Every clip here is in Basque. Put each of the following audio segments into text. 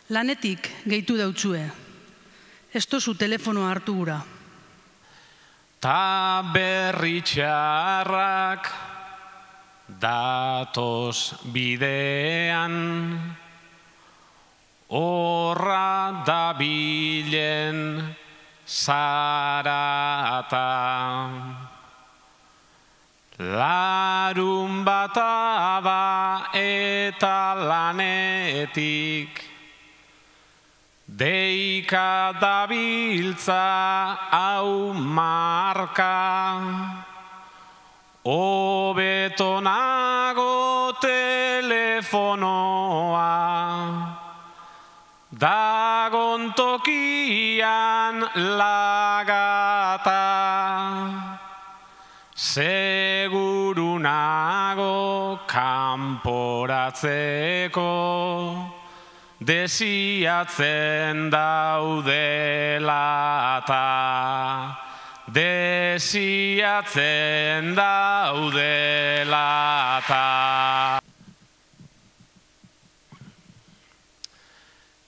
Lanetik gehitu dautzue. Ez tozu telefonoa hartu gura. Ta berri txarrak datoz bidean, horra dabilen zarata. Larun bata da eta lanetik deika dabiltza hau marka, hobeto nago telefonoa, dagon tokian lagata. Seguru nago kanporatzeko desiatzen daudela eta desiatzen daudela eta.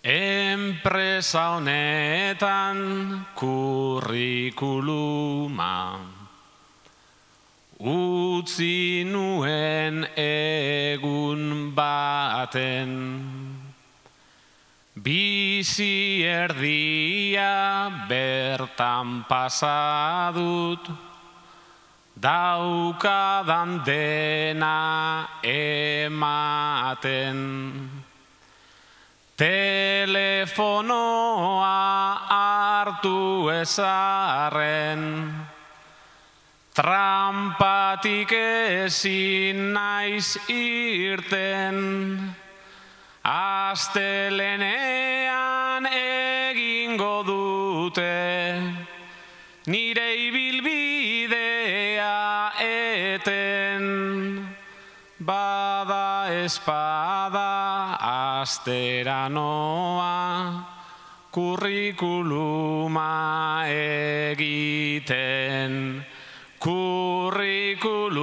Enpresa honetan kurrikuluma utzi nuen egun baten, bizi erdia bertan pasadut, daukadan dena ematen. Telefonoa hartu ezarren, trampatik ezin naiz irten, astelenean egingo dute, nire ibilbidea eten, bada espada astera noa, kurrikuluma egiten. Kurrikuluma